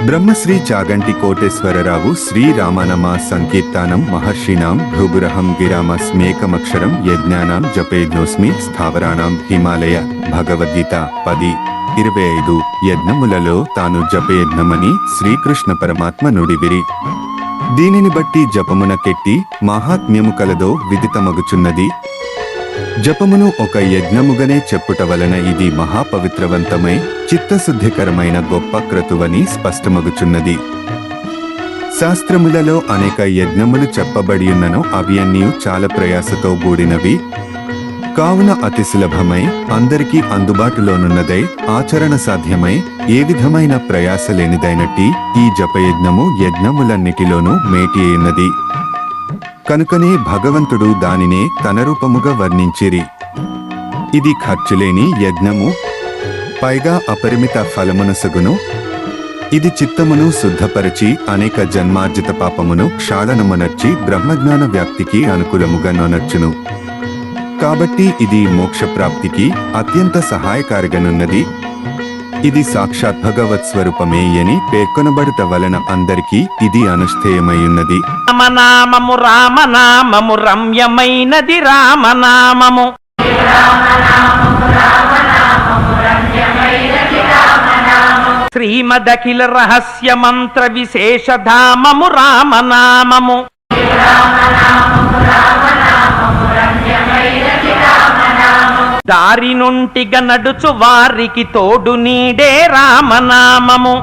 బ్రహ్మశ్రీ చాగంటి కోటేశ్వరరావు శ్రీరామనామ సంకీర్తనం మహర్షిణాం భృగురహం గిరామస్మేకమక్షరం యజ్ఞానాం జపేజ్ఞోస్మి స్థావరాణాం హిమాలయ భగవద్గీత 10:25 యజ్ఞములలో తాను జపయజ్ఞమని శ్రీకృష్ణ పరమాత్మ నుడివిరి. దీనిని బట్టి జపమున కెట్టి మాహాత్మ్యము కలదో విదితమగుచున్నది. జపమును ఒక యజ్ఞముగనే చెప్పుట వలన ఇది మహాపవిత్రవంతమై చిత్తశుద్ధికరమైన గొప్ప క్రతువని స్పష్టమగుచున్నది. శాస్త్రములలో అనేక యజ్ఞములు చెప్పబడియున్నను అవి అన్నీ చాలా ప్రయాసతో కూడినవి. కావున అతి సులభమై అందరికీ అందుబాటులోనున్నదై ఆచరణ సాధ్యమై ఏ విధమైన ప్రయాస లేనిదైనట్టి ఈ జపయజ్ఞము యజ్ఞములన్నిటిలోనూ మేటి అయినది. కనుకనే భగవంతుడు దానినే తన రూపముగా వర్ణించిరి. ఇది ఖర్చులేని యజ్ఞము, పైగా అపరిమిత ఫలమునసగును. ఇది చిత్తమును శుద్ధపరచి అనేక జన్మార్జిత పాపమును క్షాళనమునర్చి బ్రహ్మజ్ఞాన వ్యాప్తికి అనుకూలముగా నొనర్చును. కాబట్టి ఇది మోక్షప్రాప్తికి అత్యంత సహాయకారిగానున్నది. ఇది సాక్షాత్ భగవత్ స్వరూపమే అని పేర్కొనబడుట వలన అందరికీ ఇది అనుష్ఠేయమైయున్నది. రామనామము రామనామము రమ్యమైనది రామనామము. శ్రీమదఖిల రహస్య మంత్ర విశేషధామము రామనామము. దారి నుంటిగా నడుచు వారికి తోడు నీడే రామనామము.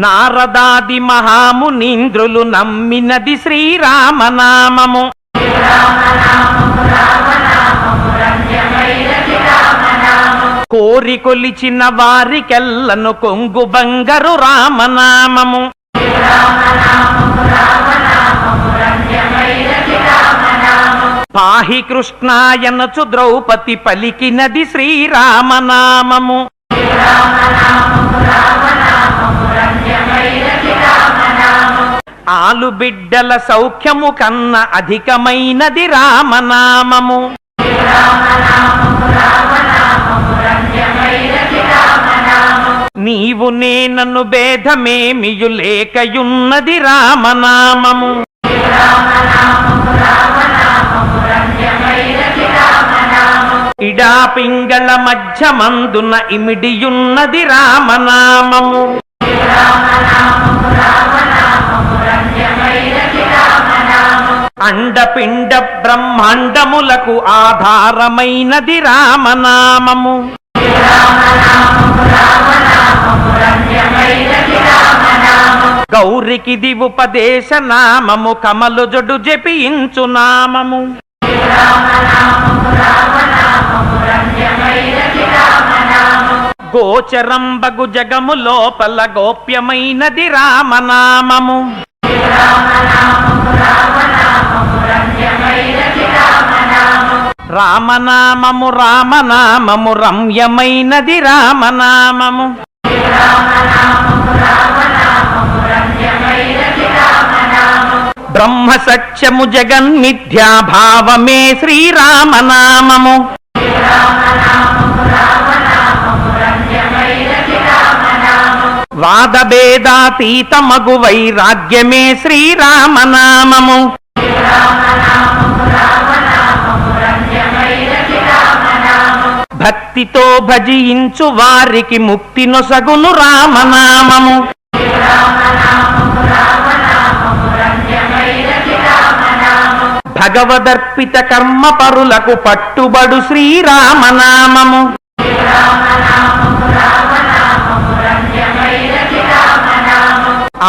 నారదాది మహామునీంద్రులు నమ్మినది శ్రీరామనామము. కోరి కొలిచిన వారికెల్లను కొంగు బంగారు రామనామము. పాహి కృష్ణాయనచు ద్రౌపది పలికినది శ్రీరామనామము. ఆలు బిడ్డల సౌఖ్యము కన్న అధికమైనది రామనామము. నీవు నేనను భేదమేమియు లేకయున్నది రామనామము. ఇడా పింగళ మధ్య మందున ఇమిడియున్నది రామనామము. అండపిండ బ్రహ్మాండములకు ఆధారమైనది రామనామము. గౌరికిది ఉపదేశ నామము, కమలు జొడు జపించు నామము. గోచరంబగు జగము లోపల గోప్యమైనది రామనామము. రామనామము రామనామము రమ్యమైనది రామనామము. బ్రహ్మ సత్యము జగన్మిథ్యాభావమే శ్రీరామనామము. వాదభేదాతీతమగు వైరాగ్యమే శ్రీరామనామము. భక్తితో భజించు వారికి ముక్తి నొసగును రామనామము. భగవదర్పిత కర్మ పరులకు పట్టుబడు శ్రీరామనామము.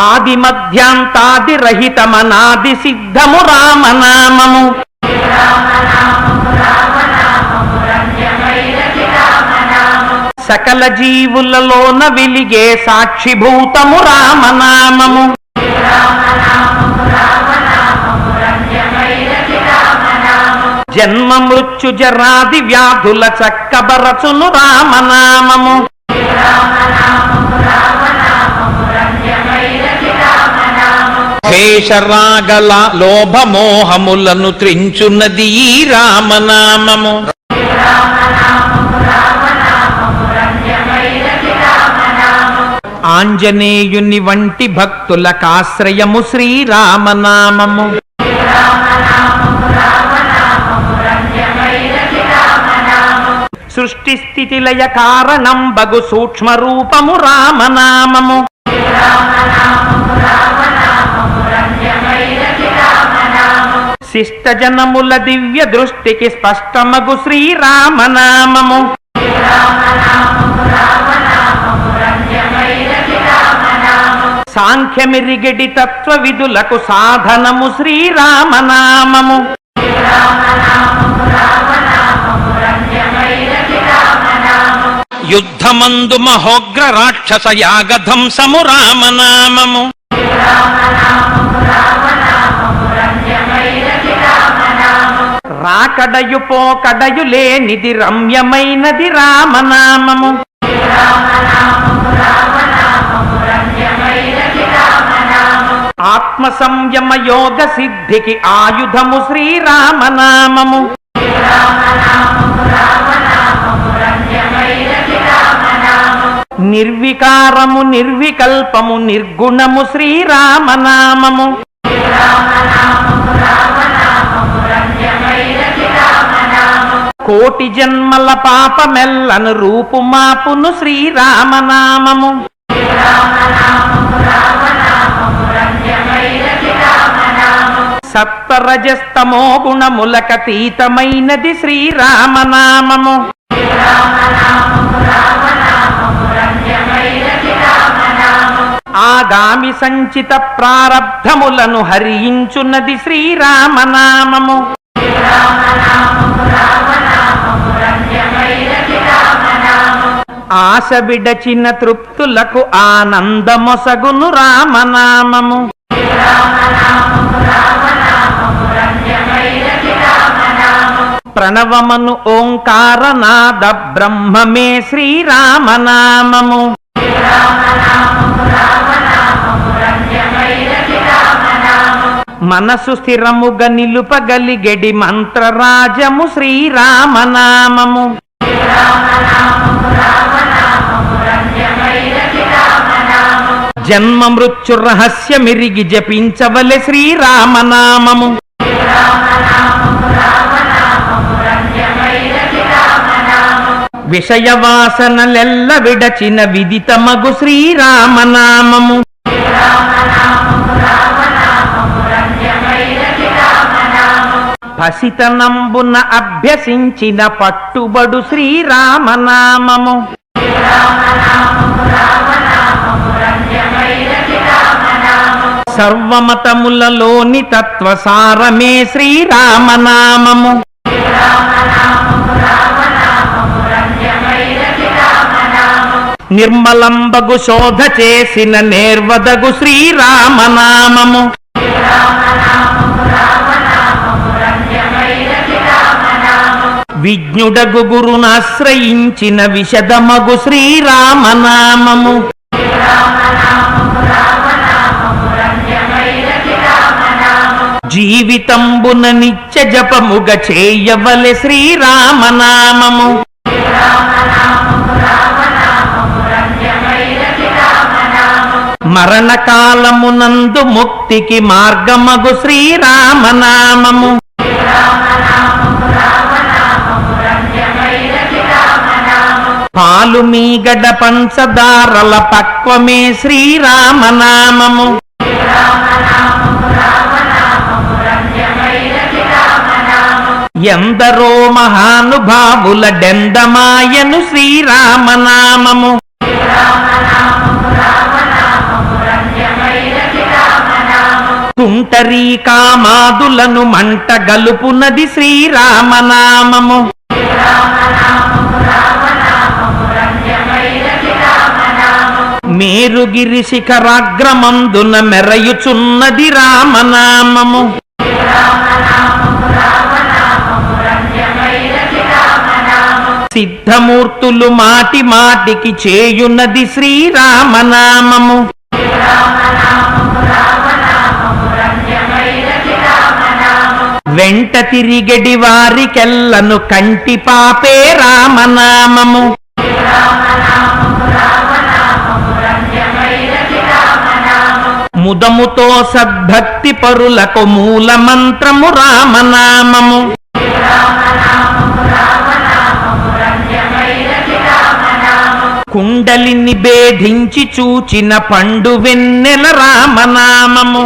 ఆది మధ్యాంతాది రహితమనాది సిద్ధము రామనామము. సకల జీవులలోన వెలిగే సాక్షిభూతము రామనామము. జన్మ మృత్యు జరాది వ్యాధుల చక్కబరచును రామనామము. ద్వేషరాగల లోభమోహములను త్రించున్నది ఈ రామనామము. ఆంజనేయుని వంటి భక్తులకాశ్రయము శ్రీరామనామము. సృష్టి స్థితి లయ కారణం బగు సూక్ష్మ రూపము రామనామము. శిష్ట జనముల దివ్య దృష్టికి స్పష్టమగు శ్రీరామనామము. సాంఖ్యమిరిగడి తత్వ విధులకు సాధనము శ్రీరామనామము. యుద్ధమందు మహోగ్ర రాక్షస యాగధంసము రామనామము. రాకడయు పోకడయు లేనిది రమ్యమైనది రామనామము. ఆత్మ సంయమ యోగ సిద్ధికి ఆయుధము శ్రీరామనామము. నిర్వికారము నిర్వికల్పము నిర్గుణము శ్రీరామనామము. కోటి జన్మల పాపమెల్లను రూపుమాపును శ్రీరామనామము. సత్వరజస్తమో గుణములకతీతమైనది శ్రీరామనామము. ఆగామి సంచిత ప్రారబ్ధములను హరించున్నది శ్రీరామనామము. ఆశ విడచిన తృప్తులకు ఆనందమొసగును రామనామము. ప్రణవమను ఓంకారనాద బ్రహ్మమే శ్రీరామనామము. మనసు స్థిరముగా నిలుపగలిగెడి మంత్రరాజము శ్రీరామనామము. జన్మ మృత్యు రహస్యమిరిగి జపించవలె శ్రీరామనామము. విషయవాసనలెల్ల విడచిన విదితమగు శ్రీరామనామము. పసితనంబున అభ్యసించిన పట్టుబడు శ్రీరామనామము. సర్వమతములలోని తత్వసారమే శ్రీరామనామము. నిర్మలంబగు శోధ చేసిన నేర్వదగు శ్రీరామనామము. విజ్ఞుడగు గురునాశ్రయించిన విశదమగు శ్రీరామనామము. జీవితంబున నిత్య జపముగ చేయవలె శ్రీరామనామము. మరణకాలమునందు ముక్తికి మార్గమగు శ్రీరామనామము. పాలు మీగడ పంచదారల పక్వమే శ్రీరామనామము. ఎందరో మహానుభావుల డెందమాయను శ్రీరామనామము. తుంటరీ కామాదులను మంట గలుపునది శ్రీరామనామము. మేరుగిరి శిఖరాగ్రమందున మెరయుచున్నది రామనామము. సిద్ధమూర్తులు మాటి మాటికి చేయున్నది శ్రీరామనామము. వెంట తిరిగడి వారికెల్లను కంటి పాపే రామనామము. ముదముతో సద్భక్తి పరులకు మూల మంత్రము రామనామము. కుండలిని భేదించి చూచిన పండు వెన్నెల రామనామము.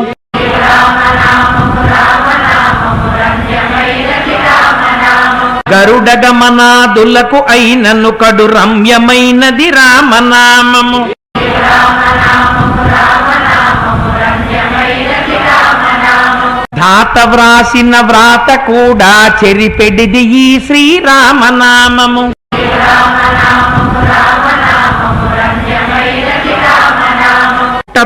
గరుడగమనాదులకు అయినను కడు రమ్యమైనది రామనామము. ధాత వ్రాసిన వ్రాత కూడా చెరిపెడిది ఈ శ్రీరామనామము.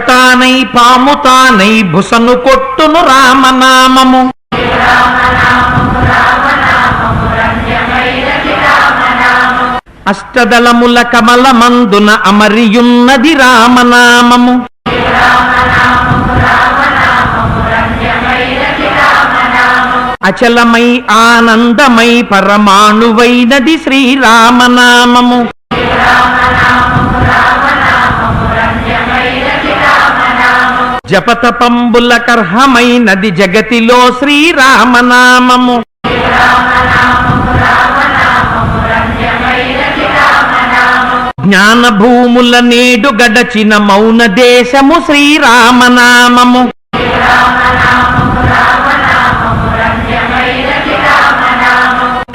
తానై పాము తానై భుసను కొట్టును రామనామము. అష్టదళముల కమల మందున అమరియున్నది రామనామము. అచలమై ఆనందమై పరమాణువైనది శ్రీరామనామము. జపతపంబుల కర్హమైనది జగతిలో శ్రీరామనామము. జ్ఞాన భూముల నేడు గడచిన మౌన దేశము శ్రీరామనామము.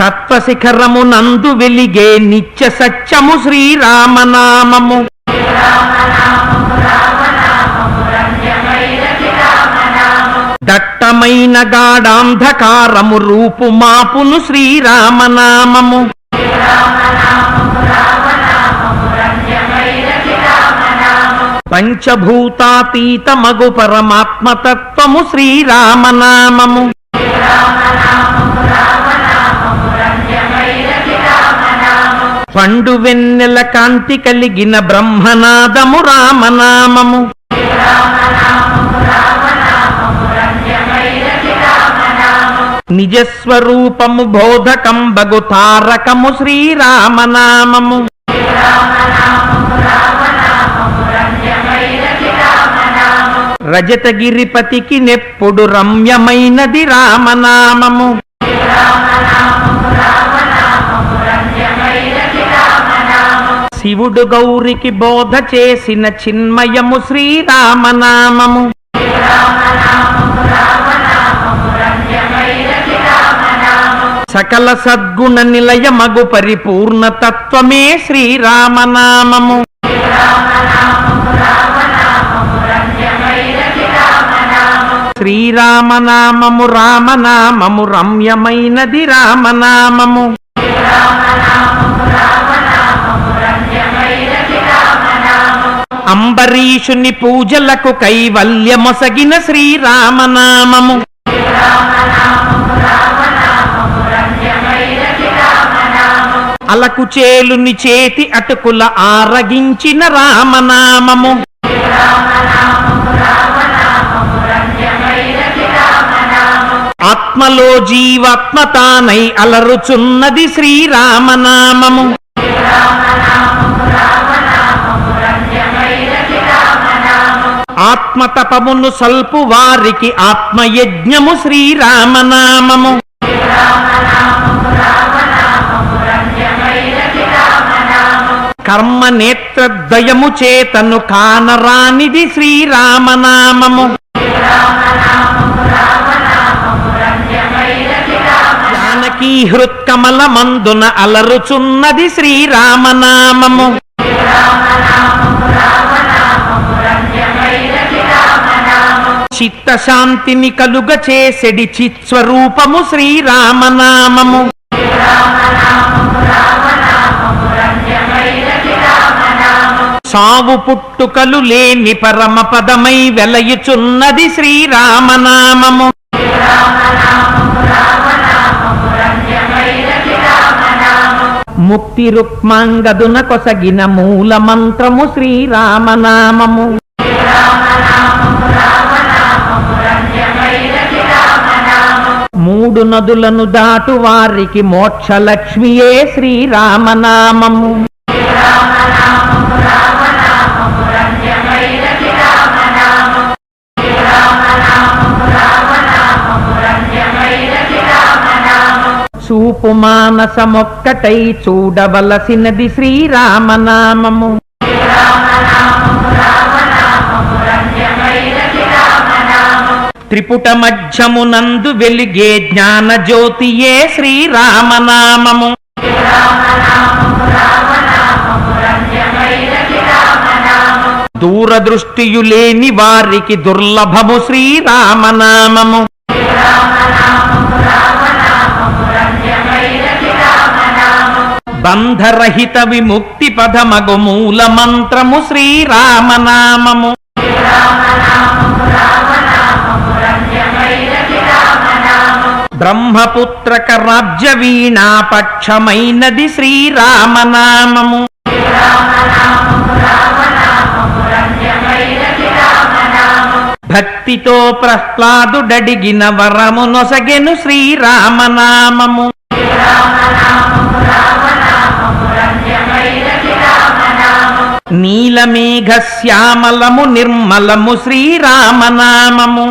తత్వశిఖరము నందు వెలిగే నిత్య సత్యము శ్రీరామనామము. దట్టమైన గాఢాంధకారము రూపు మాపును శ్రీరామనామము. పంచభూతాతీతమగు పరమాత్మతత్వము శ్రీరామనామము. పండు వెన్నెల కాంతి కలిగిన బ్రహ్మనాదము రామనామము. నిజస్వరూపము బోధకంబగు తారకము శ్రీరామనామము. రజతగిరిపతికి నెప్పుడు రమ్యమైనది రామనామము. శివుడు గౌరికి బోధ చేసిన చిన్మయము శ్రీరామనామము. సకల సద్గుణ నిలయమగు పరిపూర్ణ తత్వమే శ్రీరామనామము. శ్రీరామనామము రామనామము రమ్యమైనది రామనామము. అంబరీషుని పూజలకు కైవల్యమొసగిన శ్రీరామనామము. అలకు చేలుని చేతి అటుకుల ఆరగించిన రామనామము. ఆత్మలో జీవాత్మ తానై అలరుచున్నది శ్రీరామనామము. ఆత్మతపమును సల్పు వారికి ఆత్మయజ్ఞము శ్రీరామనామము. కర్మ నేత్రద్వయము చేతను కానరానిది శ్రీరామనామము. జానకీ హృత్కమల మందున అలరుచున్నది శ్రీరామనామము. చిత్తశాంతిని కలుగ చేసెడి చిత్స్వరూపము శ్రీరామనామము. సావు పుట్టుకలు లేని పరమ పదమై వెలయుచున్నది శ్రీరామనామము. ముక్తి రుక్మాంగదున కొసగిన మూల మంత్రము శ్రీరామనామము. మూడు నదులను దాటు వారికి మోక్షలక్ష్మియే శ్రీరామనామము. చూపు మానసమొక్కటై చూడవలసినది శ్రీరామనామము. త్రిపుట మధ్యమునందు వెలిగే జ్ఞాన జ్యోతియే శ్రీరామనామము. దూరదృష్టియు లేని వారికి దుర్లభము శ్రీరామనామము. బంధరహిత విముక్తి పదమగు మూల మంత్రము శ్రీరామనామము. బ్రహ్మపుత్రక రాజ్య వీణా పక్షమైనది శ్రీరామనామము. భక్తితో ప్రహ్లాదుడడిగిన వరము నొసగెను శ్రీరామనామము. నీలమేఘ శ్యామలము నిర్మలము శ్రీరామనామము.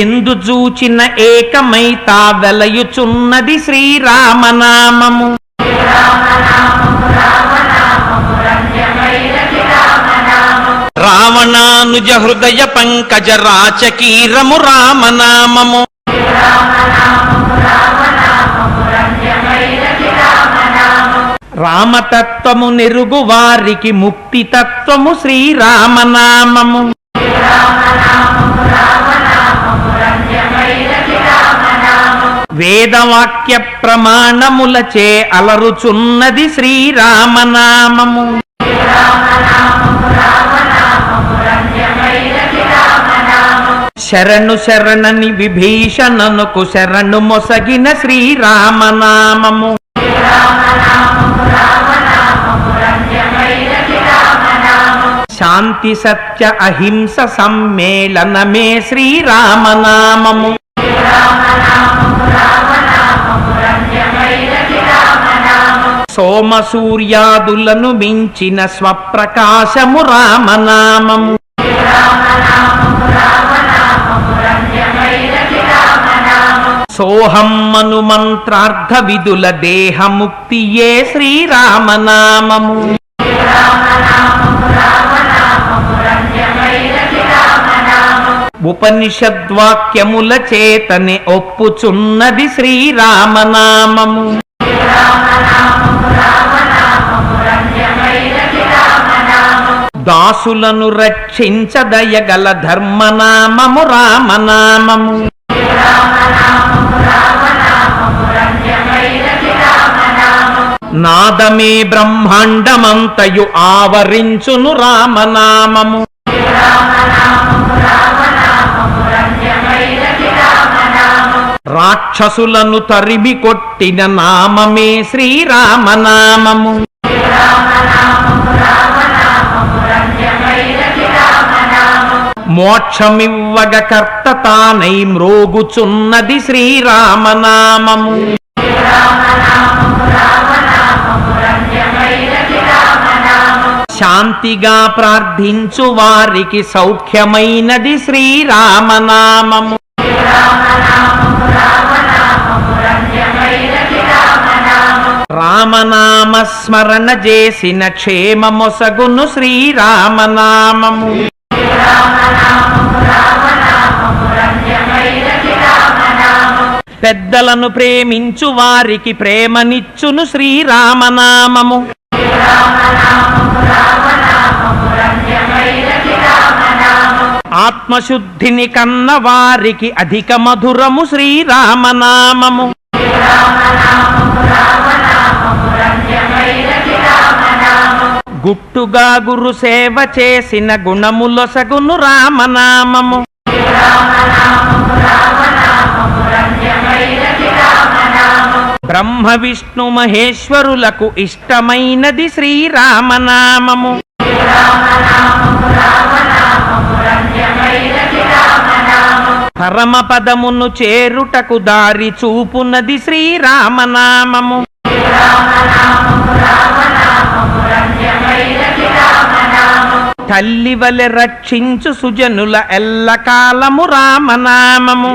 ఎందు చూచిన ఏకమై తా వెలయుచున్నది శ్రీరామనామము. రావణానుజ హృదయ పంకజ రాచకీరము రామనామము. రామతత్వము నెరుగు వారికి ముక్తి తత్వము శ్రీరామనామము. వేదవాక్య ప్రమాణములచే అలరుచున్నది శ్రీరామనామము. శరణు శరణని విభీషణనుకు శరణు మొసగిన శ్రీరామనామము. శాంతి సత్య అహింస సమ్మేళనమే శ్రీరామనామము. సోమ సూర్యాదులను మించిన స్వప్రకాశము రామనామము. సోహమ్మను మంత్రార్థ విధుల దేహముక్తియే శ్రీరామనామము. ఉపనిషద్వాక్యముల చేతనే ఒప్పుచున్నది శ్రీరామనామము. దాసులను రక్షించదయగల ధర్మనామము రామనామము. నాదమే బ్రహ్మాండమంతయు ఆవరించును రామనామము. రాక్షసులను తరిమి కొట్టిన నామమే శ్రీరామనామము. మోక్షమివ్వగ కర్త తానై మ్రోగుచున్నది శ్రీరామనామము. శాంతిగా ప్రార్థించు వారికి సౌఖ్యమైనది శ్రీరామనామము. రామనామ స్మరణ చేసిన క్షేమమొసగును శ్రీరామనామము. పెద్దలను ప్రేమించు వారికి ప్రేమనిచ్చును శ్రీరామనామము. ఆత్మశుద్ధిని కన్న వారికి అధిక మధురము శ్రీరామనామము. గుట్టుగా గురు సేవ చేసిన గుణములొసగును రామనామము. బ్రహ్మ విష్ణు మహేశ్వరులకు ఇష్టమైనది శ్రీరామనామము. పరమపదమును చేరుటకు దారి చూపునది శ్రీరామనామము. తల్లి వలె రక్షించు సుజనుల ఎల్లకాలము రామనామము.